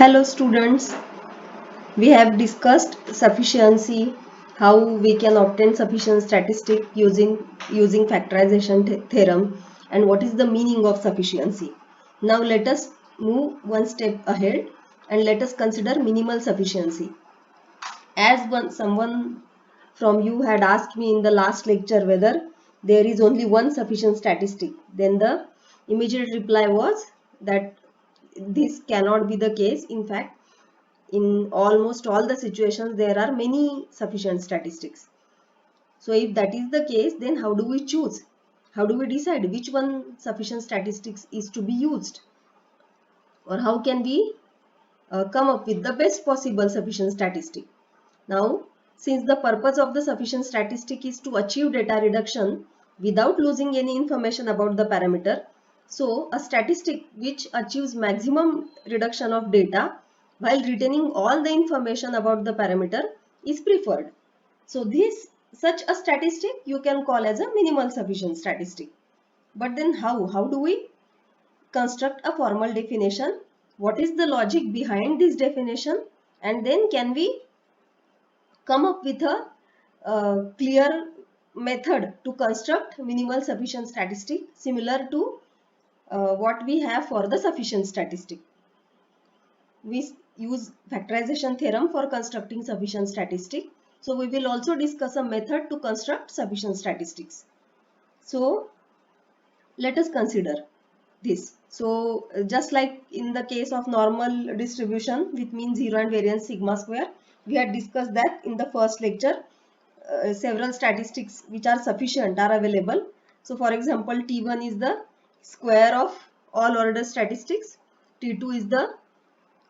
Hello students, we have discussed sufficiency, how we can obtain sufficient statistic using factorization theorem, and what is the meaning of sufficiency. Now let us move one step ahead and let us consider minimal sufficiency. As someone from you had asked me in the last lecture whether there is only one sufficient statistic, then the immediate reply was that this cannot be the case. In fact, in almost all the situations there are many sufficient statistics. So if that is the case, then how do we choose? How do we decide which one sufficient statistics is to be used? Or how can we come up with the best possible sufficient statistic? Now, since the purpose of the sufficient statistic is to achieve data reduction without losing any information about the parameter, so a statistic which achieves maximum reduction of data while retaining all the information about the parameter is preferred. So such a statistic you can call as a minimal sufficient statistic. But then how do we construct a formal definition? What is the logic behind this definition? And then can we come up with a clear method to construct minimal sufficient statistic similar to what we have for the sufficient statistic. We use factorization theorem for constructing sufficient statistic. So we will also discuss a method to construct sufficient statistics. So let us consider this. So just like in the case of normal distribution with mean zero and variance sigma square, we had discussed that in the first lecture. Several statistics which are sufficient are available. So for example, T1 is the square of all order statistics. T2 is the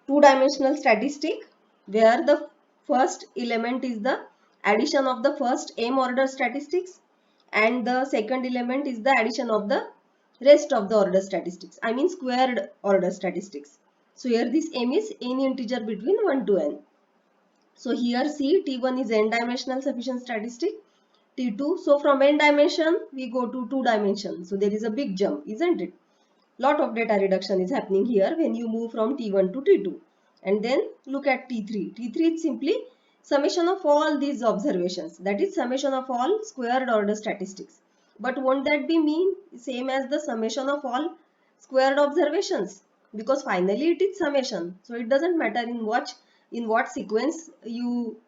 two-dimensional statistic where the first element is the addition of the first m order statistics and the second element is the addition of the rest of the order statistics. I mean squared order statistics. So here this m is any integer between 1 to n. So here see T1 is n dimensional sufficient statistic. T2, so from n dimension we go to 2 dimension. So there is a big jump, isn't it? Lot of data reduction is happening here when you move from T1 to T2. And then look at T3. T3 is simply summation of all these observations. That is summation of all squared order statistics. But won't that be mean same as the summation of all squared observations? Because finally it is summation. So it doesn't matter in what sequence you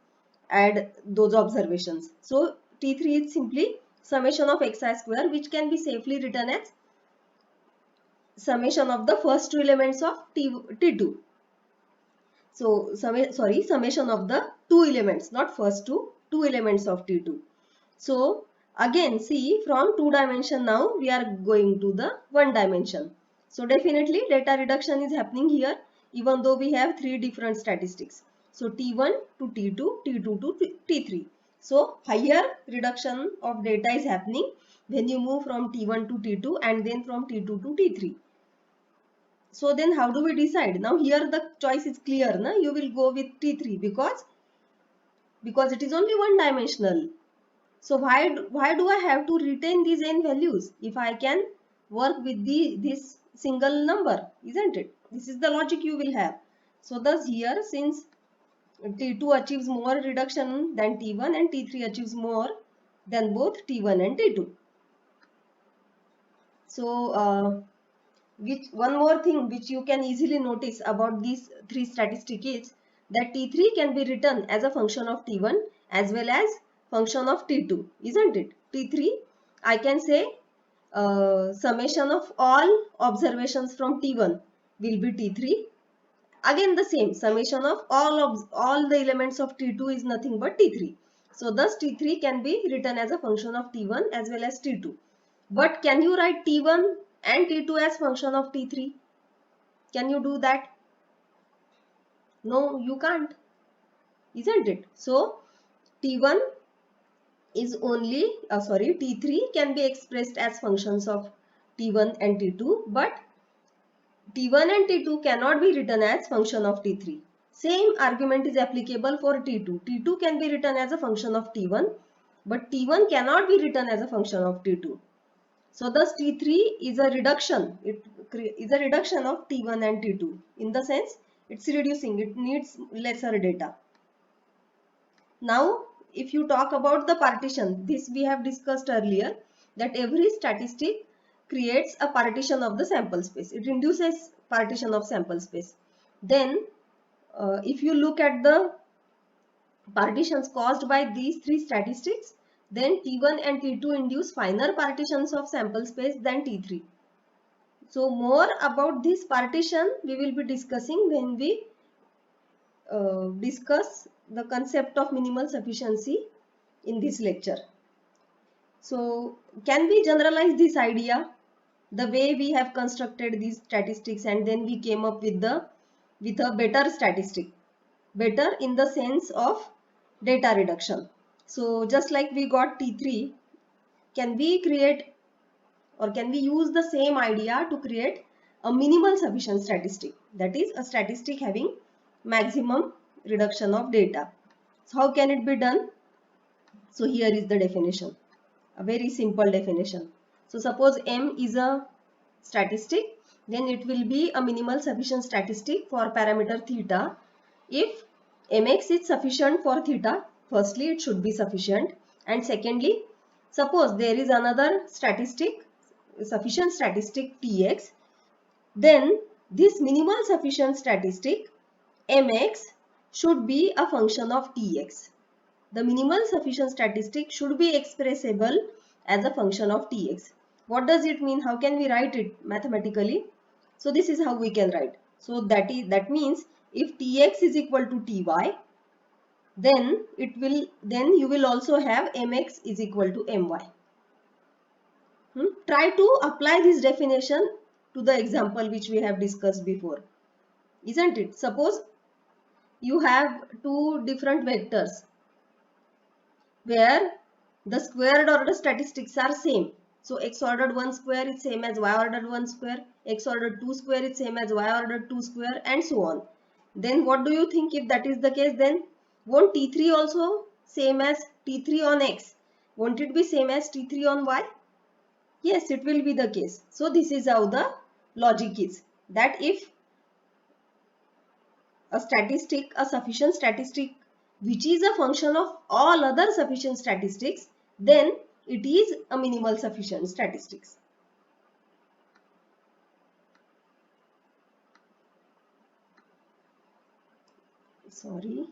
add those observations. So T3 is simply summation of xi square, which can be safely written as summation of the first two elements of T2. So summation of the two elements, not first two elements of T2. So again see from 2 dimension now we are going to the 1 dimension. So definitely data reduction is happening here even though we have three different statistics. So T1 to T2, T2 to T3. So higher reduction of data is happening when you move from T1 to T2 and then from T2 to T3. So then how do we decide? Now here the choice is clear. Na? You will go with T3 because it is only one dimensional. So why do I have to retain these n values if I can work with this single number, isn't it? This is the logic you will have. So thus here since T2 achieves more reduction than T1 and T3 achieves more than both T1 and T2. So which one more thing which you can easily notice about these three statistics is that T3 can be written as a function of T1 as well as function of T2, isn't it? T3 I can say summation of all observations from T1 will be T3. Again the same summation of all the elements of T2 is nothing but T3. So thus T3 can be written as a function of T1 as well as T2. But can you write T1 and T2 as function of T3? Can you do that? No, you can't, isn't it? So T1 is only, T3 can be expressed as functions of T1 and T2, but T1 and T2 cannot be written as function of T3. Same argument is applicable for T2. T2 can be written as a function of T1, but T1 cannot be written as a function of T2. So thus T3 is a reduction. It is a reduction of T1 and T2. In the sense, It's reducing, it needs lesser data. Now if you talk about the partition, this we have discussed earlier, that every statistic creates a partition of the sample space. It induces partition of sample space. Then if you look at the partitions caused by these three statistics, then T1 and T2 induce finer partitions of sample space than T3. So more about this partition we will be discussing when we discuss the concept of minimal sufficiency in this lecture. So can we generalize this idea, the way we have constructed these statistics, and then we came up with a better statistic, better in the sense of data reduction. So just like we got T3, can we create, or can we use the same idea to create a minimal sufficient statistic, that is a statistic having maximum reduction of data? So how can it be done? So here is the definition, a very simple definition. So suppose M is a statistic, then it will be a minimal sufficient statistic for parameter theta if mx is sufficient for theta. Firstly, it should be sufficient, and secondly, suppose there is another statistic, sufficient statistic tx, then this minimal sufficient statistic mx should be a function of tx. The minimal sufficient statistic should be expressible as a function of tx. What does it mean? How can we write it mathematically? So this is how we can write. So that means if tx is equal to ty, then you will also have mx is equal to my. Try to apply this definition to the example which we have discussed before, isn't it? Suppose you have two different vectors where the squared order statistics are same. So x ordered 1 square is same as y ordered 1 square, x ordered 2 square is same as y ordered 2 square, and so on. Then what do you think, if that is the case, then won't T3 also same as T3 on x? Won't it be same as T3 on y? Yes, it will be the case. So this is how the logic is, that if a statistic, a sufficient statistic which is a function of all other sufficient statistics, then it is a minimal sufficient statistics. Sorry.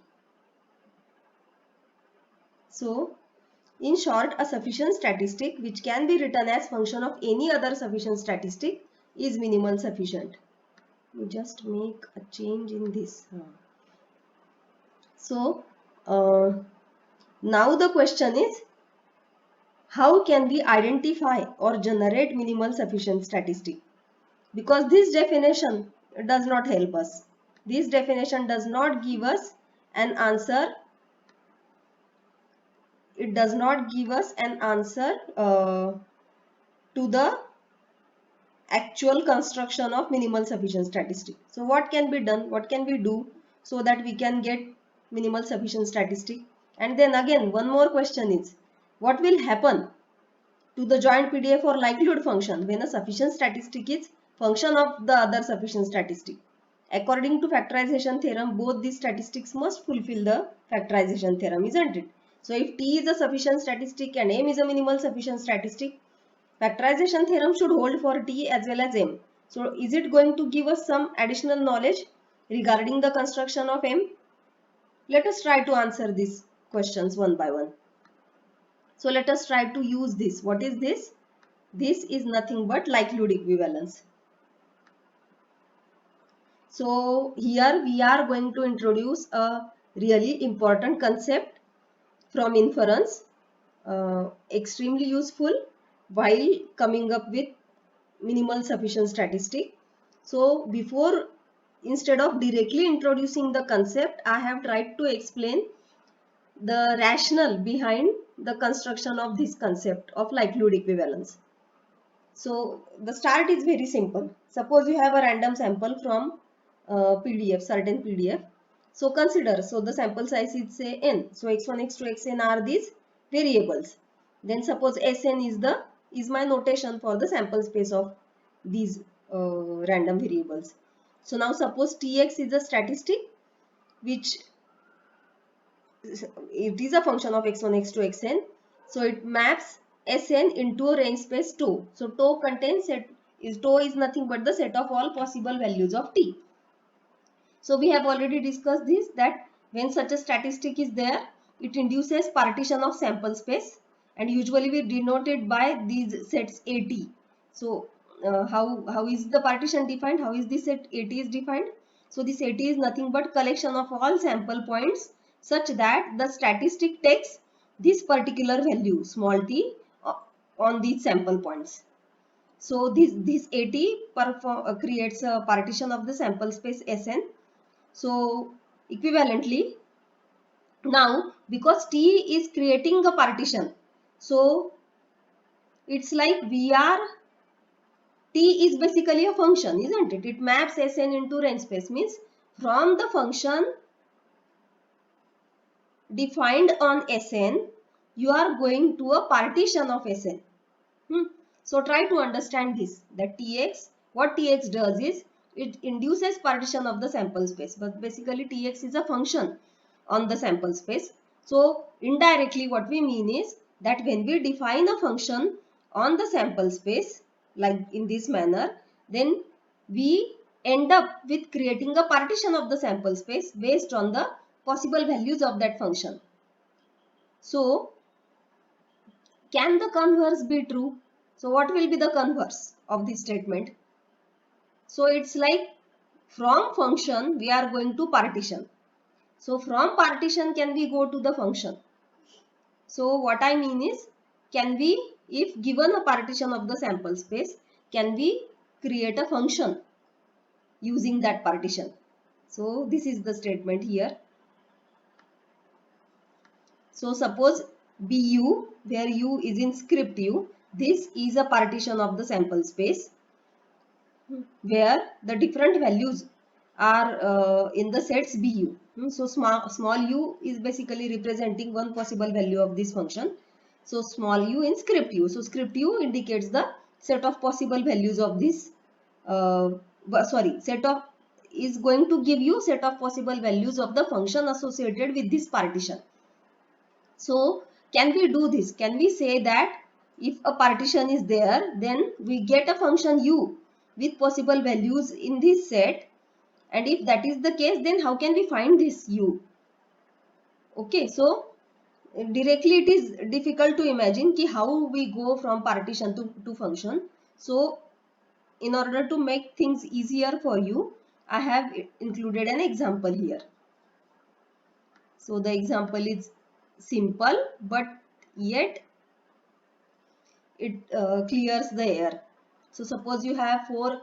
So in short, a sufficient statistic which can be written as function of any other sufficient statistic is minimal sufficient. We just make a change in this. So now the question is, how can we identify or generate minimal sufficient statistic? Because this definition does not help us. This definition does not give us an answer. It does not give us an answer to the actual construction of minimal sufficient statistic. So what can be done? What can we do so that we can get minimal sufficient statistic? And then again, one more question is, what will happen to the joint PDF or likelihood function when a sufficient statistic is function of the other sufficient statistic? According to factorization theorem, both these statistics must fulfill the factorization theorem, isn't it? So if T is a sufficient statistic and M is a minimal sufficient statistic, factorization theorem should hold for T as well as M. So is it going to give us some additional knowledge regarding the construction of M? Let us try to answer these questions one by one. So let us try to use this. What is this? This is nothing but likelihood equivalence. So here we are going to introduce a really important concept from inference, extremely useful while coming up with minimal sufficient statistic. So instead of directly introducing the concept, I have tried to explain the rationale behind the construction of this concept of likelihood equivalence. So the start is very simple. Suppose you have a random sample from PDF, certain PDF. So consider, so the sample size is say n. So x1, x2, xn are these variables. Then suppose Sn is my notation for the sample space of these random variables. So now suppose Tx is a statistic which it is a function of x1, x2, xn. So it maps Sn into a range space tau. So tau contains tau is nothing but the set of all possible values of t. So we have already discussed this, that when such a statistic is there, it induces partition of sample space, and usually we denote it by these sets AT. So how is the partition defined? How is this set AT is defined? So this AT is nothing but collection of all sample points such that the statistic takes this particular value small t on these sample points. So this AT creates a partition of the sample space Sn. So equivalently, now because T is creating a partition, so it's like T is basically a function, isn't it? It maps Sn into range space, means from the function defined on Sn, you are going to a partition of Sn. So try to understand this, that what Tx does is it induces partition of the sample space, but basically Tx is a function on the sample space. So indirectly what we mean is that when we define a function on the sample space like in this manner, then we end up with creating a partition of the sample space based on the possible values of that function. So can the converse be true? So what will be the converse of this statement? So it's like from function we are going to partition. So from partition can we go to the function? So what I mean is, can we, if given a partition of the sample space, can we create a function using that partition? So this is the statement here. So suppose BU, where U is in script U, this is a partition of the sample space where the different values are in the sets BU. So small u is basically representing one possible value of this function. So small u in script u. So script u indicates the set of possible values of this, set of is going to give you set of possible values of the function associated with this partition. So can we do this? Can we say that if a partition is there, then we get a function u with possible values in this set, and if that is the case, then how can we find this u? Okay, so directly it is difficult to imagine ki how we go from partition to function. So in order to make things easier for you, I have included an example here. So the example is simple, but yet it clears the air. So suppose you have four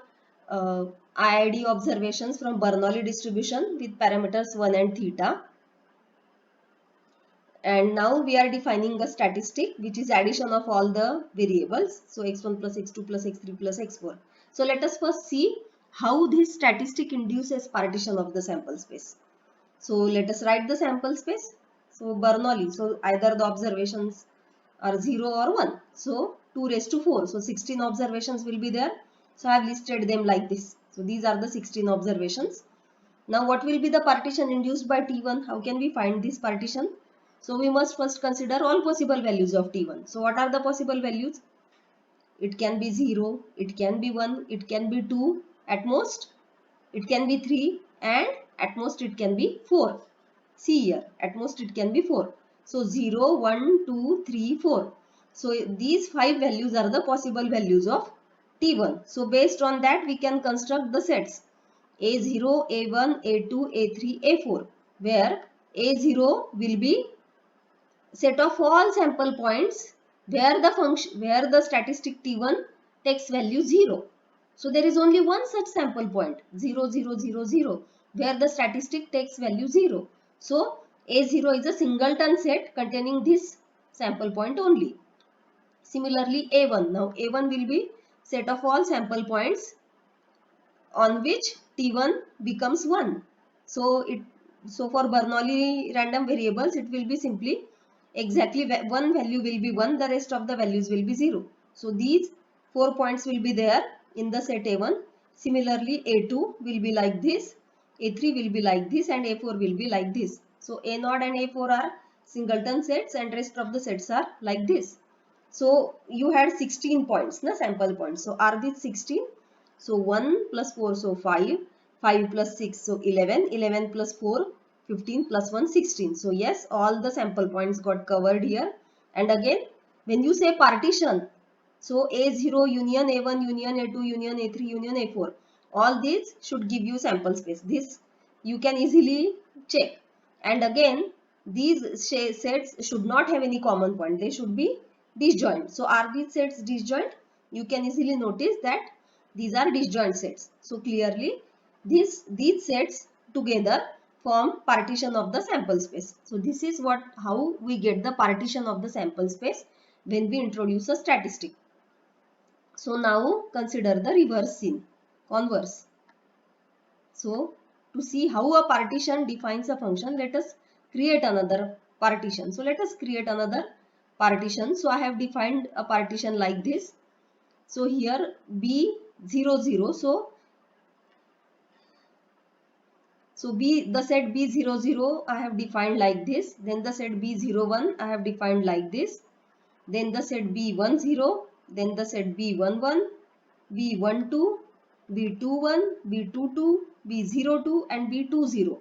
IID observations from Bernoulli distribution with parameters 1 and theta. And now we are defining a statistic which is addition of all the variables. So x1 plus x2 plus x3 plus x4. So let us first see how this statistic induces partition of the sample space. So let us write the sample space. So Bernoulli, so either the observations are 0 or 1. So 2 raised to 4. So 16 observations will be there. So I have listed them like this. So these are the 16 observations. Now what will be the partition induced by T1? How can we find this partition? So we must first consider all possible values of T1. So what are the possible values? It can be 0, it can be 1, it can be 2 at most, it can be 3, and at most it can be 4. See here, at most it can be 4. So 0, 1, 2, 3, 4. So these 5 values are the possible values of T1. So based on that we can construct the sets A0, A1, A2, A3, A4, where A0 will be set of all sample points where the statistic T1 takes value 0. So there is only one such sample point 0, 0, 0, 0 where the statistic takes value 0. So A0 is a singleton set containing this sample point only. Similarly A1, now A1 will be set of all sample points on which T1 becomes 1. So for Bernoulli random variables, it will be simply exactly one value will be 1, the rest of the values will be 0. So these 4 points will be there in the set A1. Similarly, A2 will be like this, A3 will be like this, and A4 will be like this. So A0 and A4 are singleton sets and rest of the sets are like this. So you had 16 points, na, sample points. So are these 16? So 1 plus 4, so 5, 5 plus 6, so 11, 11 plus 4, 15 plus 1, 16. So yes, all the sample points got covered here. And again, when you say partition, so A0 union A1 union A2 union A3 union A4. All these should give you sample space. This you can easily check. And again, these sets should not have any common point. They should be disjoint. So are these sets disjoint? You can easily notice that these are disjoint sets. So clearly these sets together form partition of the sample space. So this is how we get the partition of the sample space when we introduce a statistic. So now consider the reverse scene, converse. So to see how a partition defines a function, let us create another partition. So let us create another partition. So I have defined a partition like this. So here B00. So the set B00 I have defined like this. Then the set B01 I have defined like this. Then the set B10. Then the set B11. B12, B21, B22, B02 and B20.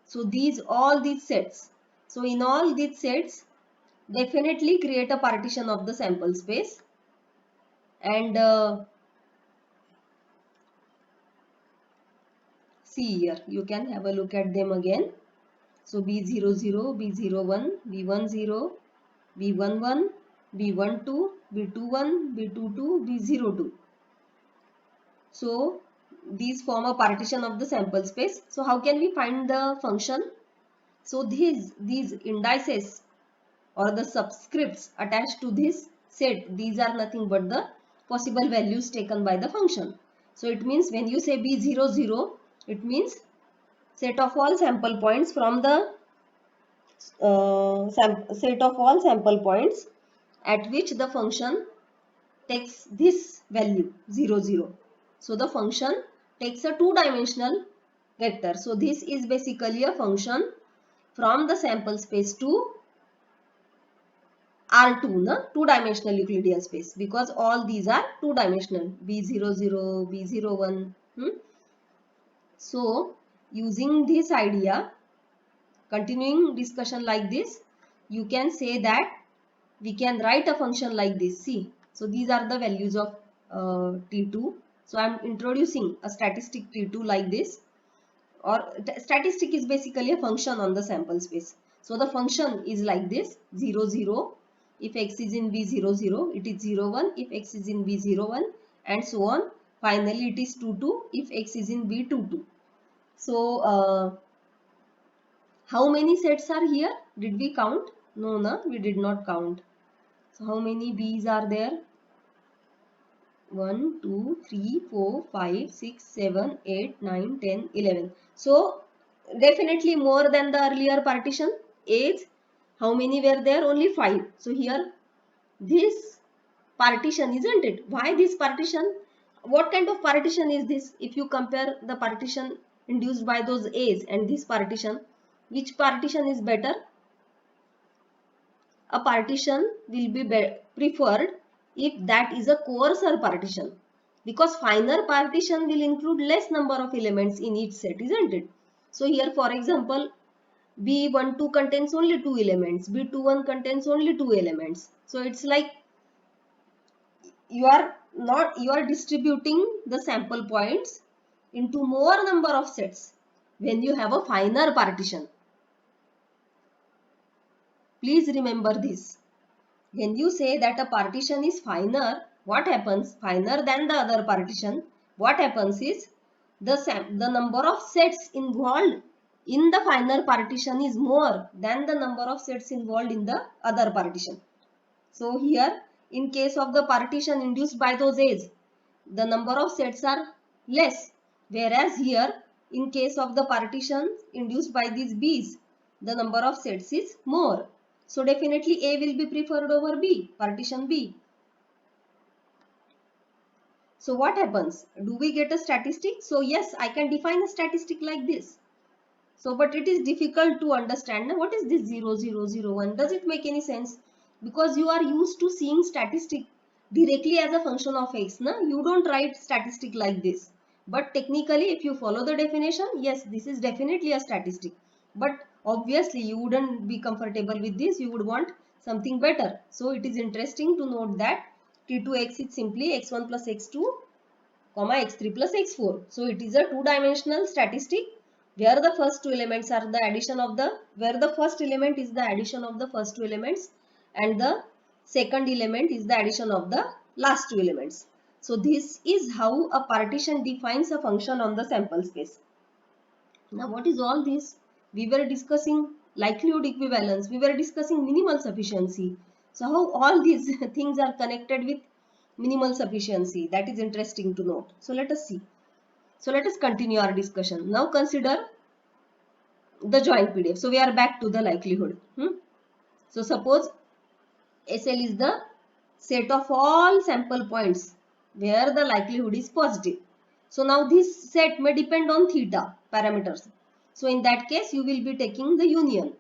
So all these sets. So in all these sets, definitely create a partition of the sample space. And see here, you can have a look at them again. So B00, B01, B10, B11, B12, B21, B22, B02. So these form a partition of the sample space. So how can we find the function? So these indices or the subscripts attached to this set, these are nothing but the possible values taken by the function. So it means when you say B00, it means set of all sample points from the set of all sample points at which the function takes this value 0, 0. So the function takes a two-dimensional vector. So this is basically a function from the sample space to R2, na, two-dimensional Euclidean space, because all these are two-dimensional, B00, B01. So using this idea, continuing discussion like this, you can say that we can write a function like this. See, so these are the values of T2. So I am introducing a statistic T2 like this, or statistic is basically a function on the sample space. So the function is like this: 0, 0. If x is in B00, 0, it is 0, 1. If x is in B01, and so on. Finally, it is 2, 2 if x is in B22. So how many sets are here? Did we count? No, we did not count. So how many B's are there? 1, 2, 3, 4, 5, 6, 7, 8, 9, 10, 11. So definitely more than the earlier partition. A's, how many were there? Only 5. So here this partition, isn't it? Why this partition? What kind of partition is this? If you compare the partition induced by those A's and this partition, which partition is better? A partition will be preferred if that is a coarser partition, because finer partition will include less number of elements in each set, isn't it? So here, for example, B12 contains only 2 elements, B21 contains only 2 elements. So it's like you are distributing the sample points into more number of sets when you have a finer partition. Please remember this. When you say that a partition is finer, what happens? Finer than the other partition, what happens is the number of sets involved in the finer partition is more than the number of sets involved in the other partition. So here, in case of the partition induced by those A's, the number of sets are less, whereas here, in case of the partition induced by these B's, the number of sets is more. So definitely A will be preferred over B, partition B. So what happens? Do we get a statistic? So yes, I can define a statistic like this. So, but it is difficult to understand. Now, what is this 0, 0, 0, 1? Does it make any sense? Because you are used to seeing statistic directly as a function of x. Na? You don't write statistic like this. But technically, if you follow the definition, yes, this is definitely a statistic. But obviously, you wouldn't be comfortable with this. You would want something better. So, it is interesting to note that T2x is simply x1 plus x2 comma x3 plus x4. So it is a two-dimensional statistic where the first two elements are the addition of the, where the first element is the addition of the first two elements and the second element is the addition of the last two elements. So this is how a partition defines a function on the sample space. Now what is all this? We were discussing likelihood equivalence, we were discussing minimal sufficiency. So how all these things are connected with minimal sufficiency? That is interesting to note. So let us see. So let us continue our discussion. Now consider the joint PDF. So we are back to the likelihood. So suppose SL is the set of all sample points where the likelihood is positive. So now this set may depend on theta parameters. So in that case you will be taking the union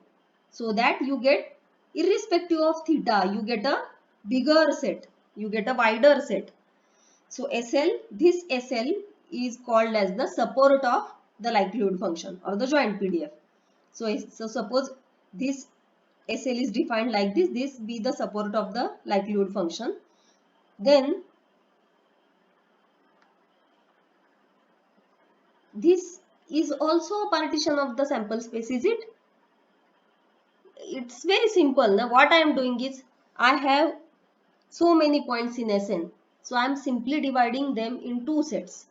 so that you get, irrespective of theta, you get a bigger set, you get a wider set. So SL, this SL is called as the support of the likelihood function or the joint PDF. So suppose this SL is defined like this, this be the support of the likelihood function. Then this is also a partition of the sample space, is it? It's very simple. Now what I am doing is, I have so many points in Sn. So I am simply dividing them in two sets.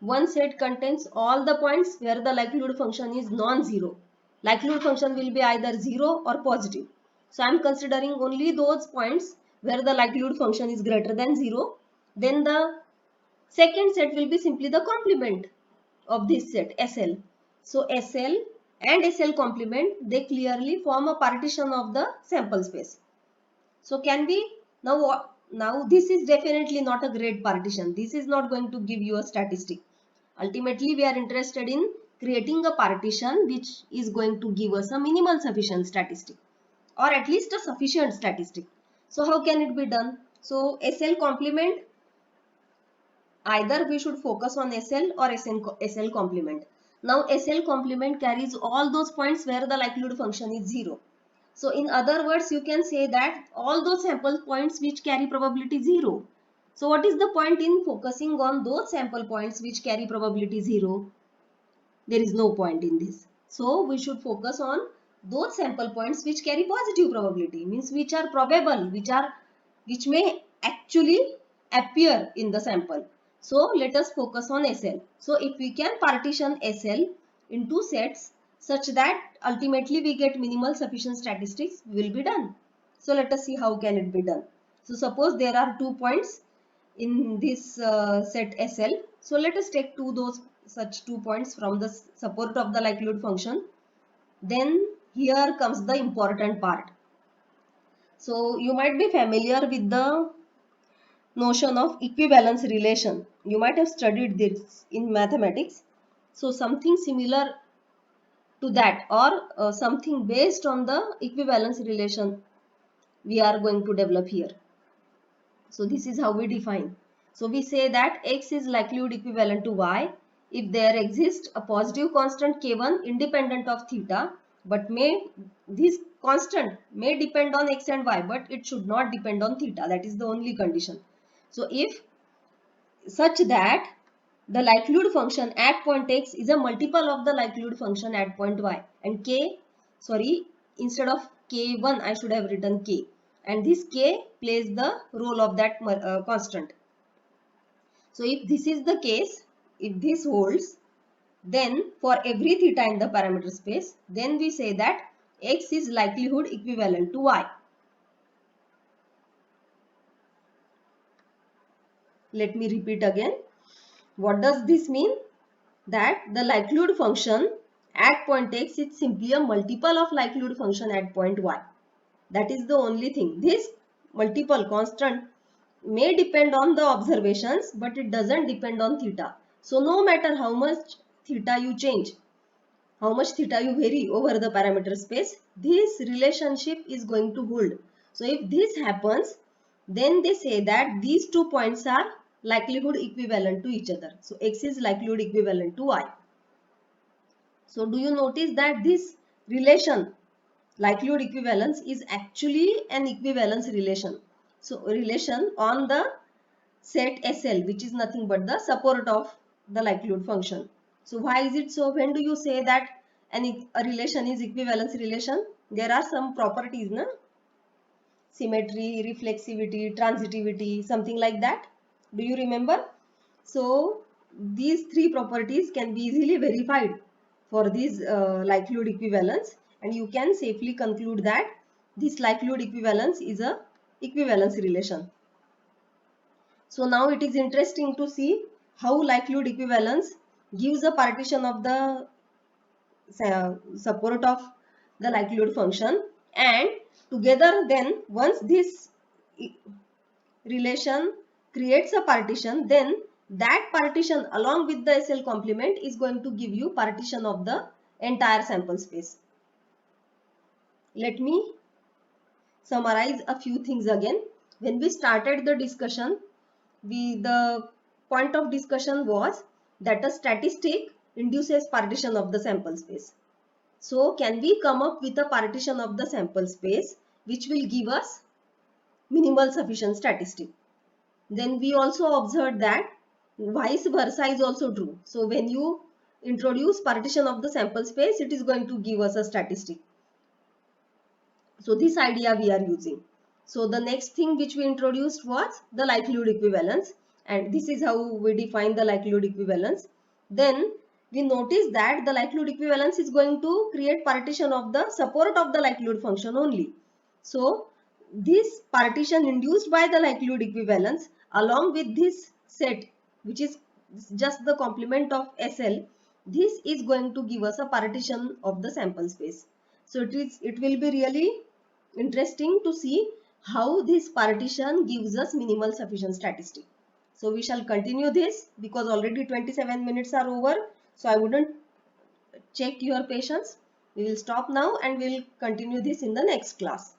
One set contains all the points where the likelihood function is non-zero. Likelihood function will be either 0 or positive. So I am considering only those points where the likelihood function is greater than 0. Then the second set will be simply the complement of this set SL. So SL and SL complement, they clearly form a partition of the sample space. So can we now this is definitely not a great partition. This is not going to give you a statistic. Ultimately we are interested in creating a partition which is going to give us a minimal sufficient statistic or at least a sufficient statistic. So how can it be done? So SL complement, either we should focus on SL or SL complement. Now SL complement carries all those points where the likelihood function is 0. So in other words, you can say that all those sample points which carry probability 0. So what is the point in focusing on those sample points which carry probability 0? There is no point in this. So we should focus on those sample points which carry positive probability, means which are probable, which may actually appear in the sample. So let us focus on SL. So if we can partition SL into sets such that ultimately we get minimal sufficient statistics, will be done. So let us see how can it be done. So suppose there are 2 points in this set SL. So let us take such 2 points from the support of the likelihood function. Then here comes the important part. So you might be familiar with the notion of equivalence relation. You might have studied this in mathematics. So something similar to that, or something based on the equivalence relation we are going to develop here. So this is how we define. So we say that x is likelihood equivalent to y if there exists a positive constant k1 independent of theta, but this constant may depend on x and y, but it should not depend on theta. That is the only condition. So if such that the likelihood function at point x is a multiple of the likelihood function at point y, and instead of k1 I should have written k, and this k plays the role of that constant. So if this is the case, if this holds, then for every theta in the parameter space, then we say that x is likelihood equivalent to y. Let me repeat again. What does this mean? That the likelihood function at point x is simply a multiple of likelihood function at point y. That is the only thing. This multiple constant may depend on the observations, but it doesn't depend on theta. So no matter how much theta you change, how much theta you vary over the parameter space, this relationship is going to hold. So if this happens, then they say that these 2 points are likelihood equivalent to each other. So x is likelihood equivalent to y. So do you notice that this relation, likelihood equivalence, is actually an equivalence relation. So relation on the set SL, which is nothing but the support of the likelihood function. So why is it so? When do you say that a relation is equivalence relation? There are some properties, na? Symmetry, reflexivity, transitivity, something like that. Do you remember? So these three properties can be easily verified for these likelihood equivalence, and you can safely conclude that this likelihood equivalence is a equivalence relation. So now it is interesting to see how likelihood equivalence gives a partition of the support of the likelihood function, and together then once this relation creates a partition, then that partition along with the SL complement is going to give you partition of the entire sample space. Let me summarize a few things again. When we started the discussion, the point of discussion was that a statistic induces partition of the sample space. So can we come up with a partition of the sample space which will give us minimal sufficient statistic? Then we also observed that vice versa is also true. So when you introduce partition of the sample space, it is going to give us a statistic. So this idea we are using. So the next thing which we introduced was the likelihood equivalence, and this is how we define the likelihood equivalence. Then we notice that the likelihood equivalence is going to create partition of the support of the likelihood function only. So this partition induced by the likelihood equivalence along with this set, which is just the complement of SL, this is going to give us a partition of the sample space. So it will be really interesting to see how this partition gives us minimal sufficient statistic. So we shall continue this because already 27 minutes are over. So I wouldn't check your patience. We will stop now and we will continue this in the next class.